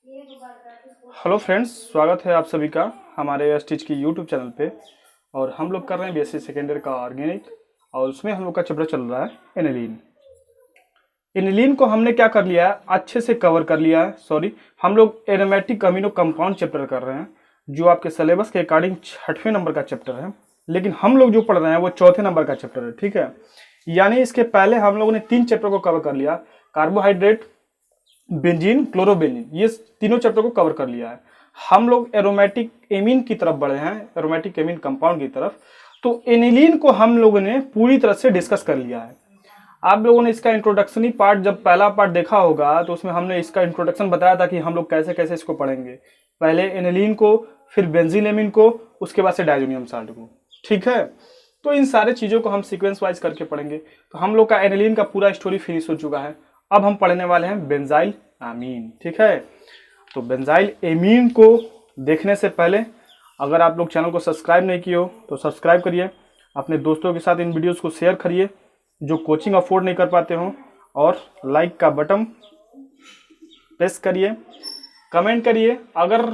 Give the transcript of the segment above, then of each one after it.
Hello friends, स्वागत है आप सभी का हमारे स्टिच की यूट्यूब चैनल पे। और हम लोग कर रहे हैं बीएससी सेकेंड ईयर का ऑर्गेनिक, और उसमें हम लोग का चैप्टर चल रहा है एनिलीन। एनिलीन को हमने क्या कर लिया है, अच्छे से कवर कर लिया है। सॉरी, हम लोग एरोमेटिक अमीनो कंपाउंड चैप्टर कर रहे हैं, जो आपके सिलेबस के अकॉर्डिंग 6वें नंबर का चैप्टर है, लेकिन हम लोग जो पढ़ रहे हैं वो 4थे नंबर का चैप्टर है। ठीक है, यानी इसके पहले हम लोगों ने 3 चैप्टर को कवर कर लिया। कार्बोहाइड्रेट, बेंजीन, क्लोरोबेंजीन, ये तीनों चैप्टर को कवर कर लिया है। हम लोग एरोमेटिक एमीन की तरफ बढ़े हैं, एरोमेटिक एमीन कंपाउंड की तरफ। तो एनिलीन को हम लोगों ने पूरी तरह से डिस्कस कर लिया है। आप लोगों ने इसका इंट्रोडक्शनी पार्ट, जब पहला पार्ट देखा होगा तो उसमें हमने इसका इंट्रोडक्शन बताया था कि हम लोग कैसे कैसे इसको पढ़ेंगे। पहले एनिलीन को, फिर बेंजीन एमीन को, उसके बाद से डायजोनियम साल्ट को। ठीक है, तो इन सारे चीजों को हम सीक्वेंस वाइज करके पढ़ेंगे। तो हम लोग का एनिलीन का पूरा स्टोरी फिनिश हो चुका है। अब हम पढ़ने वाले हैं बेंजाइल अमीन। ठीक है, तो बेंजाइल एमीन को देखने से पहले अगर आप लोग चैनल को सब्सक्राइब नहीं किए हो तो सब्सक्राइब करिए, अपने दोस्तों के साथ इन वीडियोस को शेयर करिए जो कोचिंग अफोर्ड नहीं कर पाते हो, और लाइक का बटन प्रेस करिए, कमेंट करिए। अगर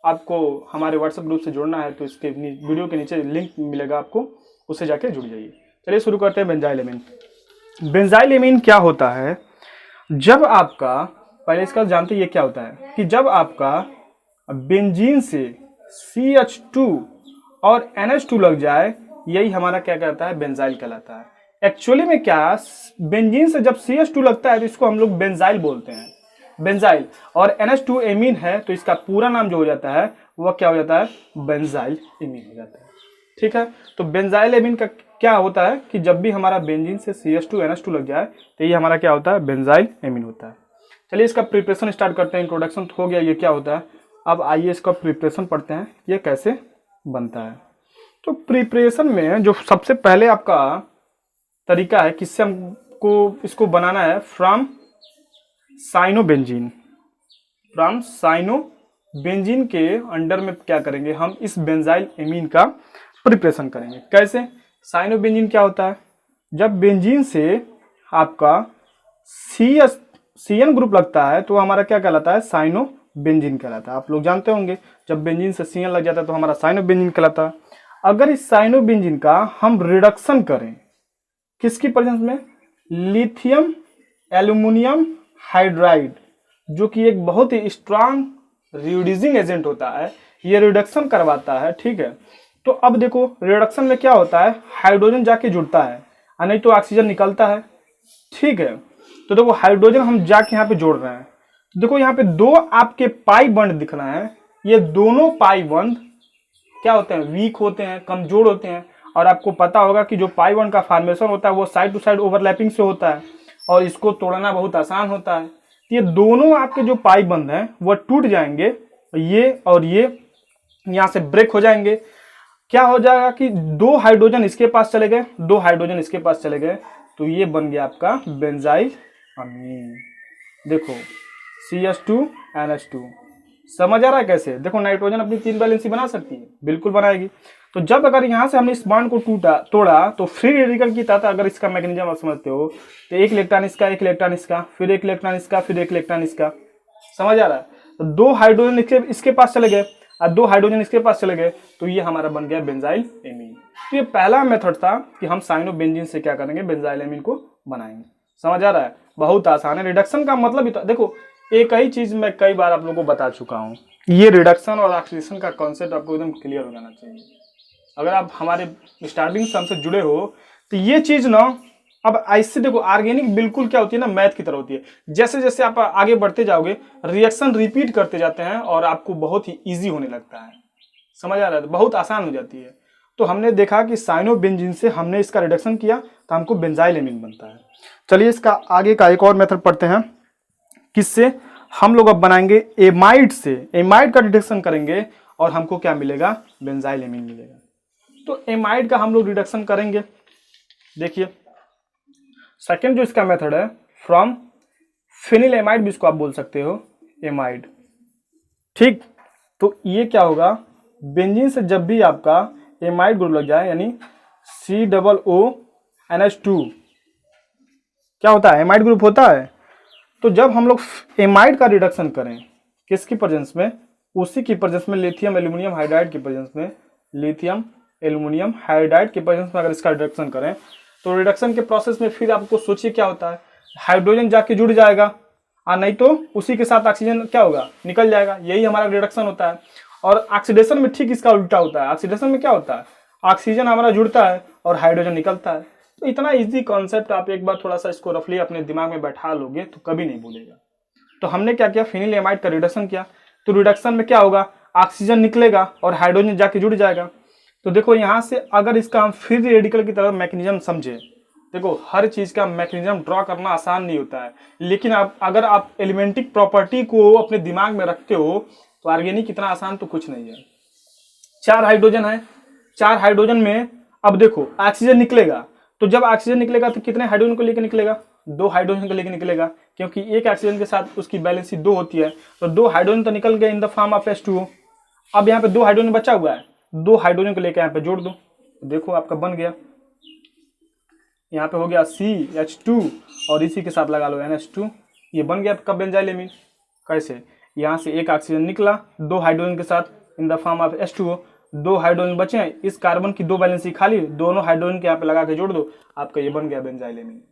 आपको हमारे व्हाट्सएप ग्रुप से जुड़ना है तो इसके वीडियो के नीचे लिंक मिलेगा आपको, उससे जाके जुड़ जाइए। चलिए शुरू करते हैं बेंजाइल एमीन। बेंजाइल एमीन क्या होता है? जब आपका, पहले इसका जानते ये क्या होता है कि जब आपका बेंजीन से CH2 और NH2 लग जाए, यही हमारा क्या कहता है, बेंजाइल कहलाता है। एक्चुअली में क्या, बेंजीन से जब CH2 लगता है तो इसको हम लोग बेंजाइल बोलते हैं, बेंजाइल। और NH2 एमीन है तो इसका पूरा नाम जो हो जाता है वह क्या हो जाता है, बेंजाइल एमीन हो जाता है। ठीक है, तो बेंजाइल एमीन का क्या होता है कि जब भी हमारा बेंजीन से CH2 NH2 लग जाए तो ये हमारा क्या होता है, बेंजाइल एमीन होता है। चलिए इसका प्रिपरेशन स्टार्ट करते हैं। इंट्रोडक्शन हो गया ये क्या होता है, अब आइए इसका प्रिपरेशन पढ़ते हैं ये कैसे बनता है। तो प्रिपरेशन में जो सबसे पहले आपका तरीका है किससे हमको इसको बनाना है, फ्रॉम साइनोबेंजीन। फ्रॉम साइनोबेंजीन के अंडर में क्या करेंगे, हम इस बेंजाइल एमीन का प्रिपरेशन करेंगे। कैसे? साइनोबेंजीन क्या होता है, जब बेंजीन से आपका CN ग्रुप लगता है तो हमारा क्या कहलाता है, साइनोबेंजीन कहलाता है। आप लोग जानते होंगे जब बेंजीन से CN लग जाता है तो हमारा साइनोबेंजीन कहलाता है। अगर इस साइनोबेंजीन का हम रिडक्शन करें किसकी प्रेजेंस में, लिथियम एल्यूमिनियम हाइड्राइड, जो कि एक बहुत ही स्ट्रांग रिड्यूसिंग एजेंट होता है, ये रिडक्शन करवाता है। ठीक है, तो अब देखो रिडक्शन में क्या होता है, हाइड्रोजन जाके जुड़ता है और नहीं तो ऑक्सीजन निकलता है। ठीक है, तो देखो हाइड्रोजन हम जाके यहाँ पे जोड़ रहे हैं, तो देखो यहाँ पे 2 आपके पाई बंद दिख रहे हैं। ये दोनों पाई बंद क्या होते हैं, वीक होते हैं, कमजोर होते हैं। और आपको पता होगा कि जो पाई बंद का फॉर्मेशन होता है वो साइड टू साइड ओवरलैपिंग से होता है और इसको तोड़ना बहुत आसान होता है। तो ये दोनों आपके जो पाई बंद हैं वो टूट जाएंगे, ये और ये यहाँ से ब्रेक हो जाएंगे। क्या हो जाएगा कि 2 हाइड्रोजन इसके पास चले गए, 2 हाइड्रोजन इसके पास चले गए, तो ये बन गया आपका बेंजाइल अमीन। देखो CH2 NH2, समझ आ रहा है कैसे? देखो नाइट्रोजन अपनी 3 वैलेंसी बना सकती है, बिल्कुल बनाएगी। तो जब अगर यहाँ से हमने इस बॉन्ड को तोड़ा तो फ्री रेडिकल की तरह, अगर इसका मैकेनिज्म आप समझते हो तो 1 इलेक्ट्रॉन इसका, 1 इलेक्ट्रॉन इसका, फिर 1 इलेक्ट्रॉन इसका, फिर 1 इलेक्ट्रॉन इसका। समझ आ रहा है? तो 2 हाइड्रोजन इसके पास चले गए और 2 हाइड्रोजन इसके पास चले गए, तो ये हमारा बन गया बेंजाइल एमीन। तो ये पहला मेथड था कि हम साइनोबेंजीन से क्या करेंगे, बेंजाइल एमीन को बनाएंगे। समझ आ रहा है? बहुत आसान है। रिडक्शन का मतलब देखो, एक ही चीज मैं कई बार आप लोगों को बता चुका हूं, ये रिडक्शन और ऑक्सीडेशन का कॉन्सेप्ट आपको एकदम क्लियर हो जाना चाहिए। अगर आप हमारे स्टार्टिंग से हमसे जुड़े हो तो ये चीज ना, अब ऐसे देखो ऑर्गेनिक बिल्कुल क्या होती है ना, मैथ की तरह होती है। जैसे जैसे आप आगे बढ़ते जाओगे रिएक्शन रिपीट करते जाते हैं और आपको बहुत ही इजी होने लगता है। समझ आ रहा है? तो बहुत आसान हो जाती है। तो हमने देखा कि साइनोबेंजीन से हमने इसका रिडक्शन किया तो हमको बेंजाइल एमीन बनता है। चलिए इसका आगे का एक और मेथड पढ़ते हैं, किससे हम लोग अब बनाएंगे एमाइड से। एमाइड का रिडक्शन करेंगे और हमको क्या मिलेगा, बेंजाइल एमीन मिलेगा। तो एमाइड का हम लोग रिडक्शन करेंगे। देखिए सेकेंड जो इसका मेथड है, फ्रॉम फिनिल एमाइड भी इसको आप बोल सकते हो, एमाइड। ठीक, तो ये क्या होगा, बेंजीन से जब भी आपका एमाइड ग्रुप लग जाए, यानी COONH2 क्या होता है, एमाइड ग्रुप होता है। तो जब हम लोग एमाइड का रिडक्शन करें किसकी प्रेजेंस में? उसी की प्रेजेंस में, लिथियम एल्यूमिनियम हाइड्राइड की प्रेजेंस में, लिथियम एल्यूमिनियम हाइड्राइड की प्रेजेंस में अगर इसका रिडक्शन करें तो रिडक्शन के प्रोसेस में फिर आपको सोचिए क्या होता है, हाइड्रोजन जाके जुड़ जाएगा और नहीं तो उसी के साथ ऑक्सीजन क्या होगा, निकल जाएगा। यही हमारा रिडक्शन होता है। और ऑक्सीडेशन में ठीक इसका उल्टा होता है। ऑक्सीडेशन में क्या होता है, ऑक्सीजन हमारा जुड़ता है और हाइड्रोजन निकलता है। तो इतना इजी कॉन्सेप्ट आप एक बार थोड़ा सा इसको रफली अपने दिमाग में बैठा लोगे तो कभी नहीं भूलेगा। तो हमने क्या किया, फिनिलएमाइड का रिडक्शन किया। तो रिडक्शन में क्या होगा, ऑक्सीजन निकलेगा और हाइड्रोजन जाके जुड़ जाएगा। तो देखो यहाँ से अगर इसका हम फ्री रेडिकल की तरह मैकेनिज्म समझे, देखो हर चीज का मैकेनिज्म ड्रॉ करना आसान नहीं होता है, लेकिन अगर आप एलिमेंटिक प्रॉपर्टी को अपने दिमाग में रखते हो तो ऑर्गेनिक इतना आसान तो कुछ नहीं है। 4 हाइड्रोजन है, 4 हाइड्रोजन में अब देखो ऑक्सीजन निकलेगा, तो जब ऑक्सीजन निकलेगा तो कितने हाइड्रोजन को लेकर निकलेगा, 2 हाइड्रोजन को लेकर निकलेगा, क्योंकि एक ऑक्सीजन के साथ उसकी बैलेंसी 2 होती है। तो 2 हाइड्रोजन तो निकल गए in the form of H2O। अब यहाँ पे 2 हाइड्रोजन बचा हुआ है, 2 हाइड्रोजन को लेकर यहाँ पे जोड़ दो, देखो आपका बन गया, यहाँ पे हो गया CH2 और इसी के साथ लगा लो NH2। ये बन गया आपका बेंजाइल एमीन। कैसे, यहाँ से एक ऑक्सीजन निकला 2 हाइड्रोजन के साथ in the form of H2O, 2 hydrogen बचे हैं, इस कार्बन की 2 बैलेंसी खाली, दोनों हाइड्रोजन के यहाँ पे लगा के जोड़ दो, आपका ये बन गया बेंजाइल एमीन।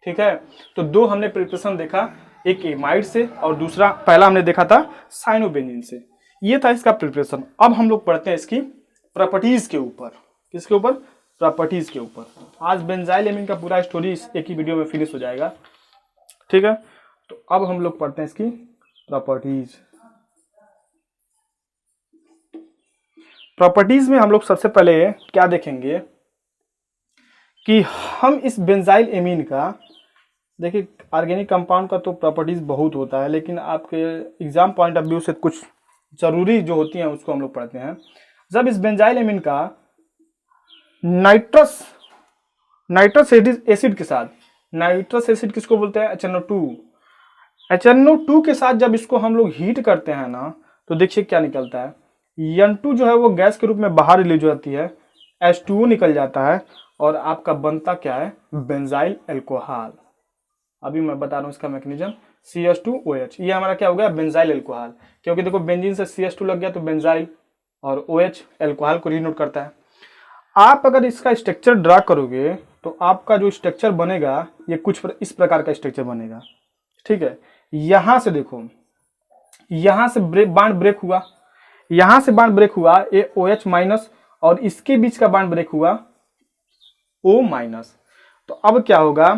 ठीक है, तो 2 हमने प्रिपरेशन देखा, एक एमाइड से और दूसरा पहला हमने देखा था साइनोबेंजीन से। ये था इसका प्रिपरेशन। अब हम लोग पढ़ते हैं इसकी प्रॉपर्टीज के ऊपर। किसके ऊपर? प्रॉपर्टीज के ऊपर। आज बेंजाइल एमीन का पूरा स्टोरी एक ही वीडियो में फिनिश हो जाएगा। ठीक है, तो अब हम लोग पढ़ते हैं इसकी प्रॉपर्टीज। प्रॉपर्टीज में हम लोग सबसे पहले क्या देखेंगे कि हम इस बेंजाइल एमीन का, देखिए ऑर्गेनिक कंपाउंड का तो प्रॉपर्टीज बहुत होता है, लेकिन आपके एग्जाम पॉइंट ऑफ व्यू से कुछ जरूरी जो होती हैं उसको हम लोग पढ़ते हैं। जब इस बेंजाइल एमीन का नाइट्रस एसिड के साथ, नाइट्रस एसिड किसको बोलते हैं? HNO2 के साथ जब इसको हम लोग हीट करते हैं ना, तो देखिए क्या निकलता है, N2 जो है वो गैस के रूप में बाहर रिलीज हो जाती है, H2O निकल जाता है और आपका बनता क्या है, बेंजाइल अल्कोहल। अभी मैं बता रहा हूं इसका मैकेनिज्म, CH2OH, ये हमारा क्या हो गया, बेंजाइल अल्कोहल। क्योंकि देखो बेंजीन से CH2 लग गया तो बेंजाइल, और OH अल्कोहल को रिनोट करता है। आप अगर इसका स्ट्रक्चर ड्रा करोगे तो आपका जो स्ट्रक्चर बनेगा ये कुछ इस प्रकार का स्ट्रक्चर बनेगा। ठीक है, यहां से देखो, यहां से बॉन्ड ब्रेक हुआ, यहां से बॉन्ड ब्रेक हुआ OH माइनस, और इसके बीच का बॉन्ड ब्रेक हुआ O माइनस। तो अब क्या होगा,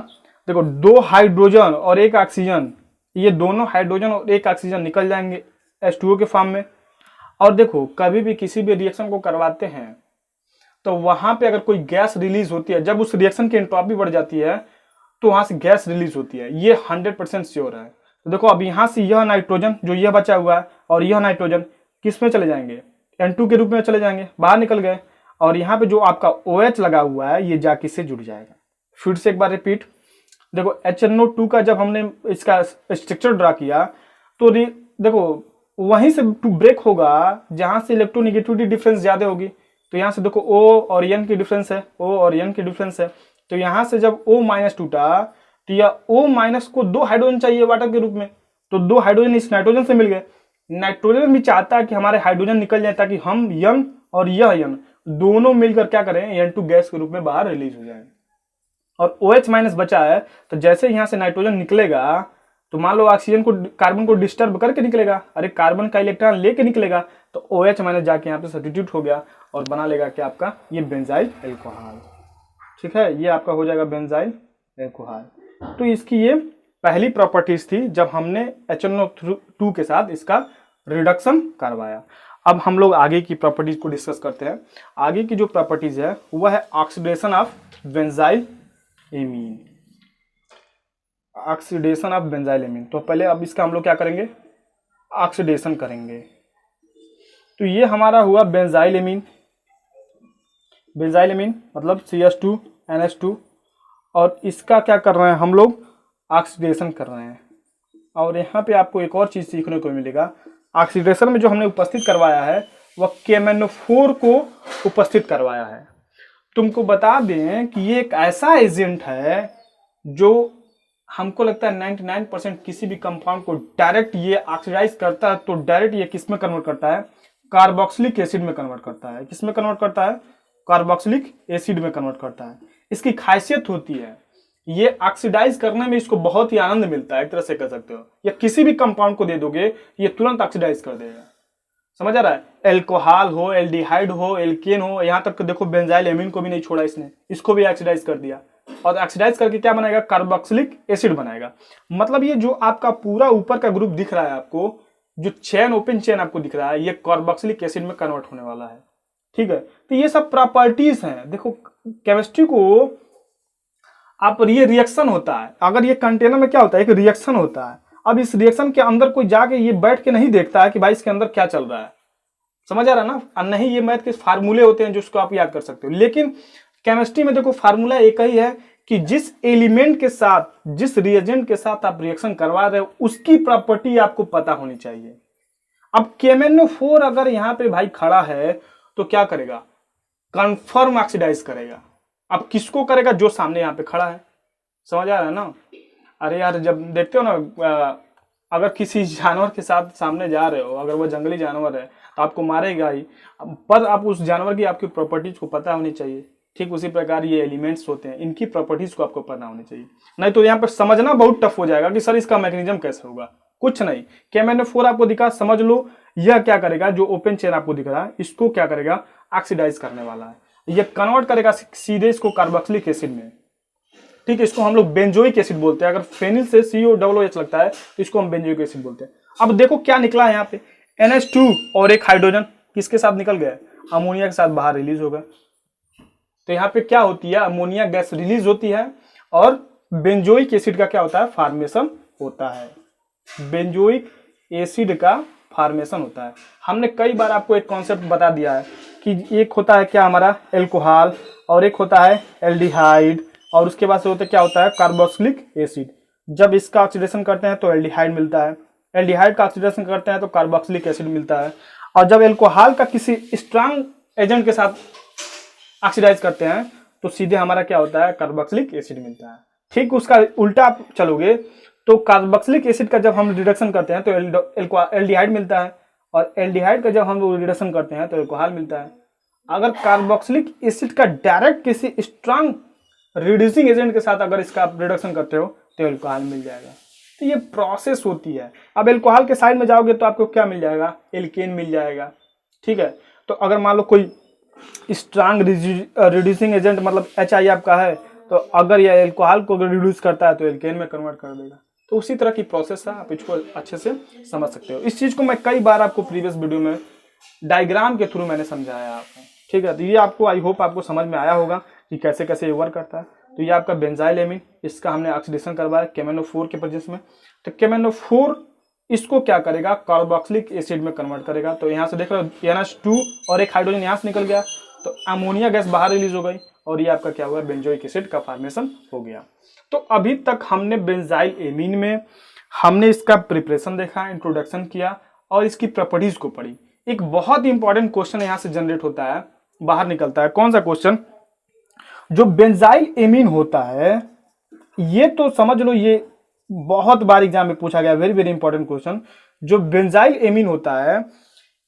देखो 2 हाइड्रोजन और 1 ऑक्सीजन, ये दोनों हाइड्रोजन और 1 ऑक्सीजन निकल जाएंगे H2O के फॉर्म में। और देखो कभी भी किसी भी रिएक्शन को करवाते हैं तो वहां पे अगर कोई गैस रिलीज होती है, जब उस रिएक्शन की एंट्रोपी बढ़ जाती है तो वहां से गैस रिलीज होती है, ये 100% श्योर है। तो देखो अब यहां से यह नाइट्रोजन जो यह बचा हुआ है और यह नाइट्रोजन किस में चले जाएंगे, N2 के रूप में चले जाएंगे, बाहर निकल गए। और यहाँ पे जो आपका OH लगा हुआ है ये जाके से जुड़ जाएगा। फिर से एक बार रिपीट, देखो HNO2 का जब हमने इसका स्ट्रक्चर ड्रा किया तो देखो वहीं से ब्रेक होगा जहां से इलेक्ट्रोनेगेटिविटी डिफरेंस ज्यादा होगी। तो यहाँ से देखो O और N की डिफरेंस है, O और N की डिफरेंस है। तो यहाँ से जब O माइनस टूटा तो यह O माइनस को 2 हाइड्रोजन चाहिए वाटर के रूप में, तो 2 हाइड्रोजन इस नाइट्रोजन से मिल गए। नाइट्रोजन भी चाहता है कि हमारे हाइड्रोजन निकल जाए ताकि हम N और यह N दोनों मिलकर क्या करें, N2 गैस के रूप में बाहर रिलीज हो जाए। और OH माइनस बचा है, तो जैसे यहाँ से नाइट्रोजन निकलेगा तो मान लो ऑक्सीजन को, कार्बन को डिस्टर्ब करके निकलेगा, अरे कार्बन का इलेक्ट्रॉन लेके निकलेगा, तो OH माइनस जाके यहाँ पे सब्स्टिट्यूट हो गया और बना लेगा क्या आपका, ये बेंजाइल अल्कोहल। ठीक है, ये आपका हो जाएगा बेंजाइल अल्कोहल। तो इसकी ये पहली प्रॉपर्टीज थी जब हमने HNO2 के साथ इसका रिडक्शन करवाया। अब हम लोग आगे की प्रॉपर्टीज को डिस्कस करते हैं। आगे की जो प्रॉपर्टीज है वह है oxidation of benzyl amine, oxidation of benzyl amine. तो पहले अब इसका हम लोग क्या करेंगे, ऑक्सीडेशन करेंगे। तो ये हमारा हुआ बेंजाइल एमीन, बेंजाइल एमीन मतलब CH2NH2, और इसका क्या कर रहे हैं हम लोग, ऑक्सीडेशन कर रहे हैं। और यहाँ पे आपको एक और चीज सीखने को मिलेगा, ऑक्सीडेशन में जो हमने उपस्थित करवाया है वह KMnO4 को उपस्थित करवाया है। तुमको बता दें कि ये एक ऐसा एजेंट है जो हमको लगता है 99% किसी भी कंपाउंड को डायरेक्ट ये ऑक्सीडाइज करता है तो डायरेक्ट ये किस में कन्वर्ट करता है, कार्बोक्सिलिक एसिड में कन्वर्ट करता है। किस में कन्वर्ट करता है, कार्बोक्सिलिक एसिड में कन्वर्ट करता है। इसकी खासियत होती है ये ऑक्सीडाइज करने में इसको बहुत ही आनंद मिलता है, एक तरह से कह सकते हो। या किसी भी कंपाउंड को दे दोगे ये तुरंत ऑक्सीडाइज कर देगा, समझ आ रहा है। एल्कोहल हो, एल्डिहाइड हो, एल्केन हो, यहाँ तक देखो बेंजाइल एमीन को भी नहीं छोड़ा इसने, इसको भी ऑक्सीडाइज कर दिया। और ऑक्सीडाइज करके क्या बनाएगा, कार्बोक्सिलिक एसिड बनाएगा। मतलब ये जो आपका पूरा ऊपर का ग्रुप दिख रहा है आपको, जो चेन ओपन चेन आपको दिख रहा है, ये कार्बोक्सिलिक एसिड में कन्वर्ट होने वाला है। ठीक है, तो ये सब प्रॉपर्टीज हैं। देखो केमिस्ट्री को आप, ये रिएक्शन होता है, अगर ये कंटेनर में क्या होता है, एक रिएक्शन होता है। अब इस रिएक्शन के अंदर कोई जाके ये बैठ के नहीं देखता है कि भाई इसके अंदर क्या चल रहा है, समझ आ रहा है ना। और नहीं ये मैथ के फार्मूले होते हैं जो उसको आप याद कर सकते हो। लेकिन केमिस्ट्री में देखो फार्मूला एक ही है कि जिस एलिमेंट के साथ, जिस रिएजेंट के साथ आप रिएक्शन करवा रहे हो उसकी प्रॉपर्टी आपको पता होनी चाहिए। अब KMnO4 अगर यहाँ पे भाई खड़ा है तो क्या करेगा, कंफर्म ऑक्सीडाइज करेगा। अब किसको करेगा, जो सामने यहाँ पे खड़ा है, समझ आ रहा है ना। अरे यार जब देखते हो ना, अगर किसी जानवर के साथ सामने जा रहे हो, अगर वो जंगली जानवर है तो आपको मारेगा ही, पर आप उस जानवर की आपकी प्रॉपर्टीज को पता होनी चाहिए। ठीक उसी प्रकार ये एलिमेंट्स होते हैं, इनकी प्रॉपर्टीज को आपको पता होनी चाहिए। नहीं तो यहाँ पे समझना बहुत टफ हो जाएगा कि सर इसका मैकेनिज्म कैसे होगा। कुछ नहीं, KMnO4 आपको दिखा, समझ लो यह क्या करेगा, जो ओपन चेन आपको दिख रहा है इसको क्या करेगा, ऑक्सीडाइज करने वाला है। ये कन्वर्ट करेगा सीधे इसको कार्बोक्सिलिक एसिड में। ठीक है, इसको हम लोग बेंजोइक एसिड बोलते हैं। अगर फेनिल से COOH लगता है तो इसको हम बेंजोइक एसिड बोलते हैं। अब देखो क्या निकला है यहाँ पे, NH2 और एक हाइड्रोजन किसके साथ निकल गया, अमोनिया के साथ बाहर रिलीज होगा। तो यहाँ पे क्या होती है, अमोनिया गैस रिलीज होती है और बेंजोइक एसिड का क्या होता है, फॉर्मेशन होता है। बेंजोइक एसिड का फॉर्मेशन होता है। हमने कई बार आपको एक कॉन्सेप्ट बता दिया है कि एक होता है क्या हमारा एल्कोहल, और एक होता है एल्डिहाइड, और उसके बाद से होता है क्या होता है, कार्बोक्सिलिक एसिड। जब इसका ऑक्सीडेशन करते हैं तो एल्डिहाइड मिलता है, एल्डिहाइड का ऑक्सीडेशन करते हैं तो कार्बोक्सिलिक एसिड मिलता है, और जब एल्कोहल का किसी स्ट्रांग एजेंट के साथ ऑक्सीडाइज करते हैं तो सीधे हमारा क्या होता है, कार्बोक्सिलिक एसिड मिलता है। ठीक उसका उल्टा आप चलोगे तो कार्बोक्सिलिक एसिड का जब हम रिडक्शन करते हैं तो एल्डिहाइड मिलता है, और एल्डिहाइड का जब हम रिडक्शन करते हैं तो एल्कोहल मिलता है। अगर कार्बोक्सिलिक एसिड का डायरेक्ट किसी स्ट्रांग रिड्यूसिंग एजेंट के साथ अगर इसका आप रिडक्शन करते हो तो एल्कोहल मिल जाएगा। तो ये प्रोसेस होती है। अब एल्कोहल के साइड में जाओगे तो आपको क्या मिल जाएगा, एल्केन मिल जाएगा। ठीक है, तो अगर मान लो कोई स्ट्रांग रिड्यूसिंग एजेंट मतलब HI आपका है, तो अगर यह एल्कोहल को रिड्यूस करता है तो एल्केन में कन्वर्ट कर देगा। तो उसी तरह की प्रोसेस है, आप इसको अच्छे से समझ सकते हो। इस चीज को मैं कई बार आपको प्रीवियस वीडियो में डायग्राम के थ्रू मैंने समझाया आपको। ठीक है, तो ये आपको आई होप आपको समझ में आया होगा कि कैसे कैसे ये वर्क करता है। तो ये आपका बेंजाइल एमीन, इसका हमने ऑक्सीडेशन करवाया KMnO4 के प्रेजेंस में। तो KMnO4 इसको क्या करेगा, कार्बोक्सिलिक एसिड में कन्वर्ट करेगा। तो यहाँ से देख रहे हो NH2 और एक हाइड्रोजन यहाँ से निकल गया तो अमोनिया गैस बाहर रिलीज हो गई, और ये आपका क्या हुआ, बेंजोइक एसिड का फॉर्मेशन हो गया। तो अभी तक हमने बेंजाइल एमीन में हमने इसका प्रिपरेशन देखा, इंट्रोडक्शन किया और इसकी प्रॉपर्टीज को पढ़ी। एक बहुत ही इंपॉर्टेंट क्वेश्चन यहाँ से जनरेट होता है, बाहर निकलता है। कौन सा क्वेश्चन, जो बेंजाइल एमीन होता है, ये तो समझ लो ये बहुत बार एग्जाम में पूछा गया, वेरी वेरी इंपॉर्टेंट क्वेश्चन। जो बेंजाइल एमीन होता है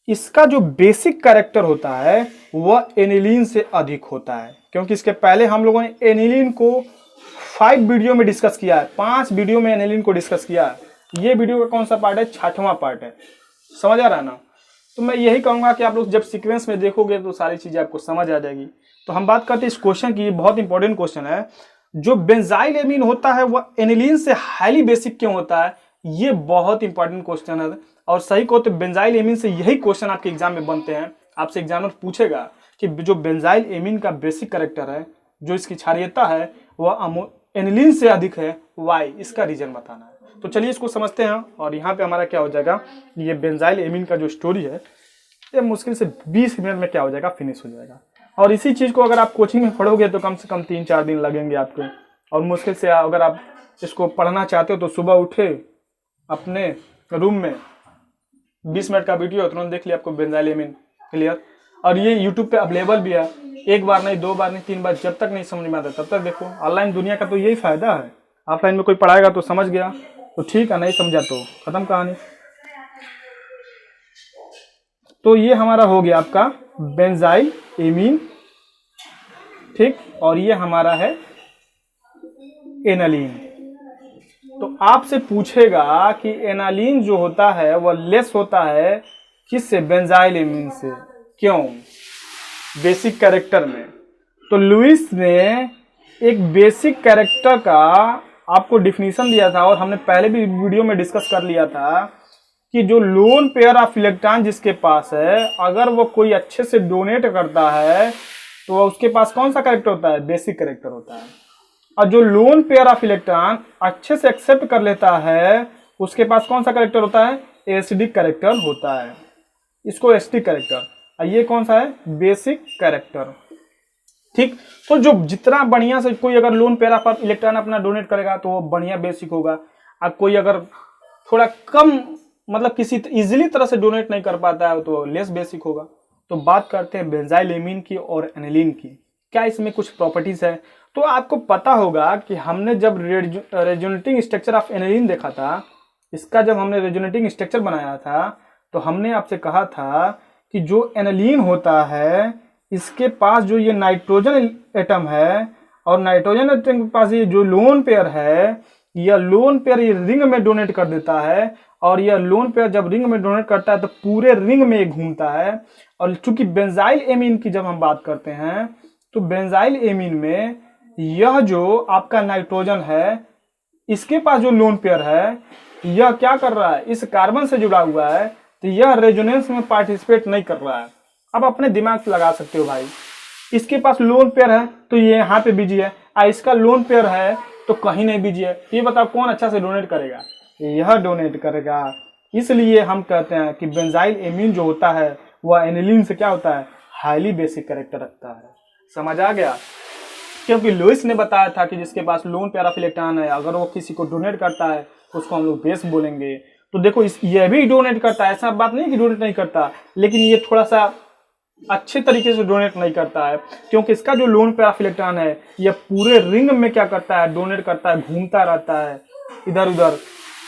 इसका जो बेसिक कैरेक्टर होता है वह एनिलीन से अधिक होता है, क्योंकि इसके पहले हम लोगों ने एनिलीन को 5 वीडियो में डिस्कस किया है, 5 वीडियो में एनिलीन को डिस्कस किया है। ये वीडियो का कौन सा पार्ट है, 6वां पार्ट है। समझ आ रहा है ना। तो मैं यही कहूंगा कि आप लोग जब सीक्वेंस में देखोगे तो सारी चीजें आपको समझ आ जाएगी। तो हम बात करते हैं इस क्वेश्चन की, बहुत इंपॉर्टेंट क्वेश्चन है। जो बेंजाइल एमीन होता है वह एनिलीन से हाईली बेसिक क्यों होता है, ये बहुत इंपॉर्टेंट क्वेश्चन है। और सही कहो तो बेंजाइल एमीन से यही क्वेश्चन आपके एग्जाम में बनते हैं। आपसे एग्जामिनर पूछेगा कि जो बेंजाइल एमीन का बेसिक कैरेक्टर है, जो इसकी क्षारीयता है वह एनिलीन से अधिक है, वाई, इसका रीजन बताना है। तो चलिए इसको समझते हैं। और यहाँ पे हमारा क्या हो जाएगा, ये बेंजाइल एमीन का जो स्टोरी है ये मुश्किल से 20 मिनट में क्या हो जाएगा, फिनिश हो जाएगा। और इसी चीज को अगर आप कोचिंग में पढ़ोगे तो कम से कम 3-4 दिन लगेंगे आपको। और मुश्किल से अगर आप इसको पढ़ना चाहते हो तो सुबह उठे अपने रूम में 20 मिनट का वीडियो तुरंत देख लिया, आपको बेंजाइल एमीन क्लियर। और ये यूट्यूब पे अवेलेबल भी है, 1 बार नहीं, 2 बार नहीं, 3 बार, जब तक नहीं समझ में आता तब तक देखो। ऑनलाइन दुनिया का तो यही फायदा है, ऑफलाइन में कोई पढ़ाएगा तो समझ गया तो ठीक है, नहीं समझा तो खत्म कहानी। तो ये हमारा हो गया आपका बेंजाइल एमीन, ठीक, और ये हमारा है एनालीन। तो आपसे पूछेगा कि एनालीन जो होता है वह लेस होता है किससे, बेंजाइल एमीन से, क्यों, बेसिक कैरेक्टर में। तो लुईस ने एक बेसिक कैरेक्टर का आपको डिफिनीशन दिया था और हमने पहले भी वीडियो में डिस्कस कर लिया था कि जो लोन पेयर ऑफ इलेक्ट्रॉन जिसके पास है, अगर वो कोई अच्छे से डोनेट करता है तो उसके पास कौन सा कैरेक्टर होता है, बेसिक कैरेक्टर होता है। और जो लोन पेयर ऑफ इलेक्ट्रॉन अच्छे से एक्सेप्ट कर लेता है उसके पास कौन सा कैरेक्टर होता है, एसिडिक कैरेक्टर होता है, इसको एसिडिक कैरेक्टर। और ये कौन सा है, बेसिक कैरेक्टर, ठीक। तो जो जितना बढ़िया से कोई अगर लोन पेयर ऑफ इलेक्ट्रॉन अपना डोनेट करेगा तो वो बढ़िया बेसिक होगा। अब कोई अगर थोड़ा कम मतलब किसी इजीली तरह से डोनेट नहीं कर पाता है तो लेस बेसिक होगा। तो बात करते हैं बेंजाइल एमीन की और एनालीन की, क्या इसमें कुछ प्रॉपर्टीज है। तो आपको पता होगा कि हमने जब रेजोनेटिंग स्ट्रक्चर ऑफ एनालीन देखा था, इसका जब हमने रेजोनेटिंग स्ट्रक्चर बनाया था तो हमने आपसे कहा था कि जो एनालीन होता है इसके पास जो ये नाइट्रोजन एटम है और नाइट्रोजन एटम के पास ये जो लोन पेयर है, यह लोन पेयर ये रिंग में डोनेट कर देता है और यह लोन पेयर जब रिंग में डोनेट करता है तो पूरे रिंग में घूमता है। और चूंकि बेंजाइल एमीन की जब हम बात करते हैं तो बेंजाइल एमीन में यह जो आपका नाइट्रोजन है इसके पास जो लोन पेयर है यह क्या कर रहा है, इस कार्बन से जुड़ा हुआ है तो यह रेजोनेंस में पार्टिसिपेट नहीं कर रहा है। अब अपने दिमाग से लगा सकते हो भाई, इसके पास लोन पेयर है तो ये यहाँ पे बिजी है, इसका लोन पेयर है तो कहीं नहीं बिजी है। ये बताओ कौन अच्छा से डोनेट करेगा, यह डोनेट करेगा। इसलिए हम कहते हैं कि बेंजाइल एमीन जो होता है वह एनालीन से क्या होता है, हाईली बेसिक कैरेक्टर रखता है। समझ आ गया, क्योंकि लुईस ने बताया था कि जिसके पास लोन पेयर ऑफ इलेक्ट्रॉन है अगर वो किसी को डोनेट करता है उसको हम लोग बेस बोलेंगे। तो देखो यह भी डोनेट करता है, ऐसा बात नहीं कि डोनेट नहीं करता, लेकिन ये थोड़ा सा अच्छे तरीके से डोनेट नहीं करता है क्योंकि इसका जो लोन पेयर ऑफ इलेक्ट्रॉन है यह पूरे रिंग में क्या करता है, डोनेट करता है, घूमता रहता है इधर उधर,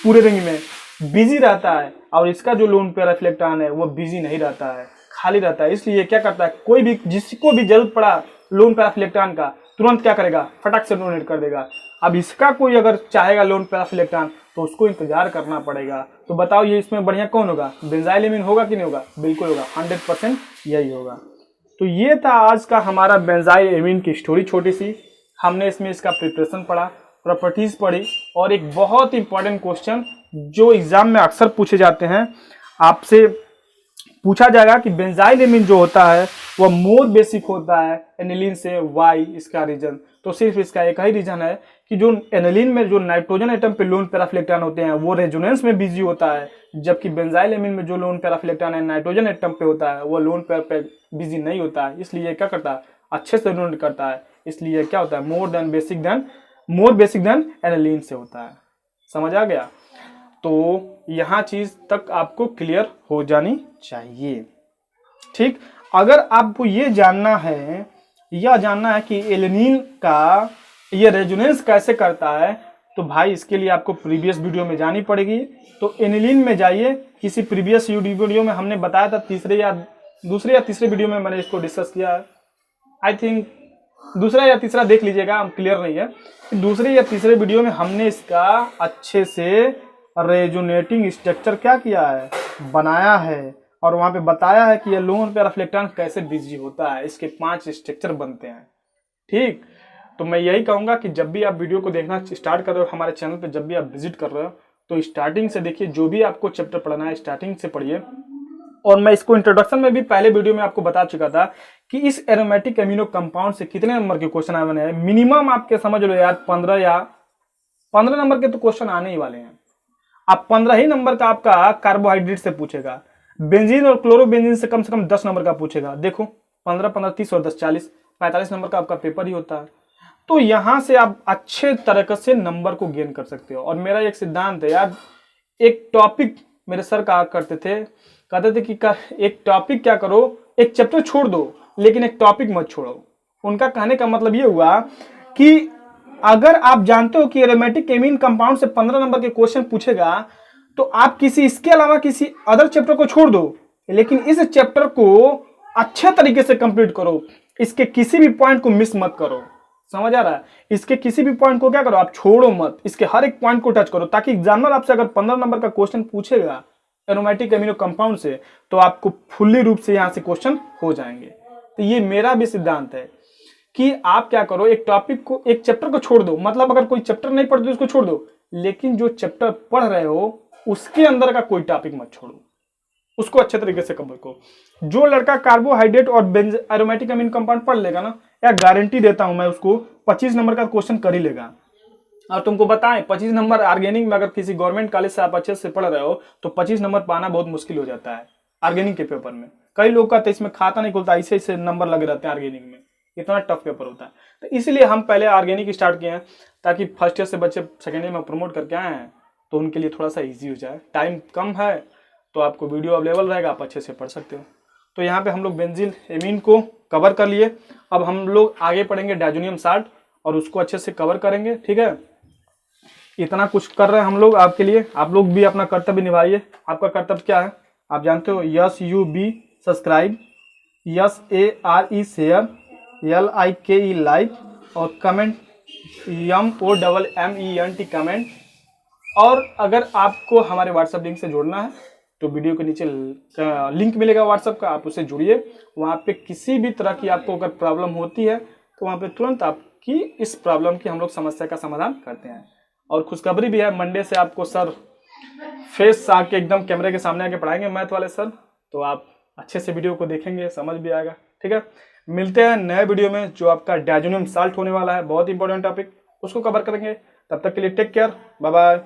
पूरे रिंग में बिजी रहता है। और इसका जो लोन पेयर ऑफ इलेक्ट्रॉन है वो बिजी नहीं रहता है, खाली रहता है। इसलिए क्या करता है, कोई भी जिसको भी जरूरत पड़ा लोन पेयर ऑफ इलेक्ट्रॉन का तुरंत क्या करेगा, फटाक से डोनेट कर देगा। अब इसका कोई अगर चाहेगा लोन पेयर ऑफ इलेक्ट्रॉन तो उसको इंतजार करना पड़ेगा। तो बताओ ये इसमें बढ़िया कौन होगा, बेंजाइल एमीन होगा कि नहीं होगा, बिल्कुल होगा, 100% यही होगा। तो ये था आज का हमारा बेंजाइल एमीन की स्टोरी, छोटी सी। हमने इसमें इसका प्रिपरेशन पढ़ा, प्रॉपर्टीज पढ़ी और एक बहुत इंपॉर्टेंट क्वेश्चन जो एग्जाम में अक्सर पूछे जाते हैं, आपसे पूछा जाएगा कि बेंजाइल एमीन जो होता है वह मोर बेसिक होता है एनालीन से, वाई इसका रीजन। तो सिर्फ इसका एक ही रीजन है कि जो एनालीन में जो नाइट्रोजन एटम पे लोन पेयर ऑफ इलेक्ट्रॉन होते हैं वो रेजोनेंस में बिजी होता है, जबकि बेंजाइल एमीन में जो लोन पेयर ऑफ इलेक्ट्रॉन है नाइट्रोजन एटम पे होता है वो लोन पेयर पे बिजी नहीं होता है। इसलिए क्या करता है, अच्छे से डोनेट करता है। इसलिए क्या होता है, मोर बेसिक देन एनालीन से होता है। समझ आ गया। तो यहाँ चीज तक आपको क्लियर हो जानी चाहिए, ठीक। अगर आपको ये जानना है, यह जानना है कि एलेनिन का ये रेजोनेंस कैसे करता है, तो भाई इसके लिए आपको प्रीवियस वीडियो में जानी पड़ेगी। तो एनिलीन में जाइए, किसी प्रीवियस वीडियो में हमने बताया था, दूसरे या तीसरे वीडियो में मैंने इसको डिस्कस किया है। आई थिंक दूसरा या तीसरा देख लीजिएगा, हम क्लियर नहीं है। दूसरे या तीसरे वीडियो में हमने इसका अच्छे से रेजोनेटिंग स्ट्रक्चर क्या किया है, बनाया है, और वहां पे बताया है कि ये लोन पेयर ऑफ इलेक्ट्रॉन कैसे बिजी होता है, इसके 5 स्ट्रक्चर बनते हैं, ठीक। तो मैं यही कहूंगा कि जब भी आप वीडियो को देखना स्टार्ट कर रहे हो, हमारे चैनल पे जब भी आप विजिट कर रहे हो तो स्टार्टिंग से देखिए, जो भी आपको चैप्टर पढ़ना है स्टार्टिंग से पढ़िए। और मैं इसको इंट्रोडक्शन में भी पहले वीडियो में आपको बता चुका था कि इस एरोमेटिक एमिनो कंपाउंड से कितने नंबर के क्वेश्चन आने वाले हैं। मिनिमम आपके समझ लो यार 15 नंबर के तो क्वेश्चन आने ही वाले हैं। आप 15 ही नंबर का आपका कार्बोहाइड्रेट से पूछेगा, बेंजीन और क्लोरोबेंजीन से कम 10 नंबर का पूछेगा। देखो 15 15 30 और 10 40, 45 नंबर का आपका पेपर ही होता है। तो यहां से आप अच्छे तरीके से नंबर को गेन कर सकते हो। और मेरा एक सिद्धांत है यार, एक टॉपिक मेरे सर कहा करते थे, कहते थे कि एक टॉपिक क्या करो, एक चैप्टर छोड़ दो लेकिन एक टॉपिक मत छोड़ो। उनका कहने का मतलब ये हुआ कि अगर आप जानते हो कि एरोमेटिक एमीन कंपाउंड से 15 नंबर के क्वेश्चन पूछेगा तो आप किसी इसके अलावा किसी अदर चैप्टर को छोड़ दो, लेकिन इस चैप्टर को अच्छे तरीके से कंप्लीट करो। इसके किसी भी पॉइंट को मिस मत करो। समझ आ रहा है? इसके किसी भी पॉइंट को क्या करो, आप छोड़ो मत, इसके हर एक पॉइंट को टच करो, ताकि एग्जामिनर आपसे अगर 15 नंबर का क्वेश्चन पूछेगा एरोमेटिक एमिनो कंपाउंड से तो आपको फुल्ली रूप से यहां से क्वेश्चन हो जाएंगे। तो ये मेरा भी सिद्धांत है कि आप क्या करो, एक टॉपिक को, एक चैप्टर को छोड़ दो। मतलब अगर कोई चैप्टर नहीं पढ़ते तो उसको छोड़ दो, लेकिन जो चैप्टर पढ़ रहे हो उसके अंदर का कोई टॉपिक मत छोड़ो, उसको अच्छे तरीके से कवर करो। जो लड़का कार्बोहाइड्रेट और एरोमेटिक अमीन कंपाउंड पढ़ लेगा ना, या गारंटी देता हूं मैं, उसको 25 नंबर का क्वेश्चन कर ही लेगा। और तुमको बताएं 25 नंबर ऑर्गेनिक में अगर किसी गवर्नमेंट कॉलेज से आप अच्छे से पढ़ रहे हो तो 25 नंबर पाना बहुत मुश्किल हो जाता है ऑर्गेनिक के पेपर में। कई लोग का तो इसमें खाता नहीं खुलता, ऐसे ऐसे नंबर लगे रहते हैं ऑर्गेनिक में, इतना टफ पेपर होता है। तो इसलिए हम पहले ऑर्गेनिक स्टार्ट किए हैं, ताकि फर्स्ट ईयर से बच्चे सेकेंड ईयर में प्रमोट करके आए हैं तो उनके लिए थोड़ा सा ईजी हो जाए। टाइम कम है तो आपको वीडियो अवेलेबल रहेगा, आप अच्छे से पढ़ सकते हो। तो यहाँ पे हम लोग बेंजील एमीन को कवर कर लिए। अब हम लोग आगे पढ़ेंगे डायजोनियम साल्ट और उसको अच्छे से कवर करेंगे। ठीक है, इतना कुछ कर रहे हैं हम लोग आपके लिए। आप लोग भी अपना कर्तव्य निभाइए। आपका कर्तव्य क्या है आप जानते हो, YUB subscribe, SARE share, LIKE like और कमेंट MOMMENT कमेंट। और अगर आपको हमारे व्हाट्सएप लिंक से जुड़ना है तो वीडियो के नीचे लिंक मिलेगा व्हाट्सएप का, आप उससे जुड़िए। वहाँ पे किसी भी तरह की आपको अगर प्रॉब्लम होती है तो वहाँ पे तुरंत आपकी इस प्रॉब्लम की हम लोग समस्या का समाधान करते हैं। और खुशखबरी भी है, मंडे से आपको सर फेस आके एकदम कैमरे के सामने आके पढ़ाएंगे मैथ वाले सर, तो आप अच्छे से वीडियो को देखेंगे, समझ भी आएगा। ठीक है, मिलते हैं नए वीडियो में जो आपका डायजोनियम साल्ट होने वाला है, बहुत इंपॉर्टेंट टॉपिक, उसको कवर करेंगे। तब तक के लिए टेक केयर, बाय बाय।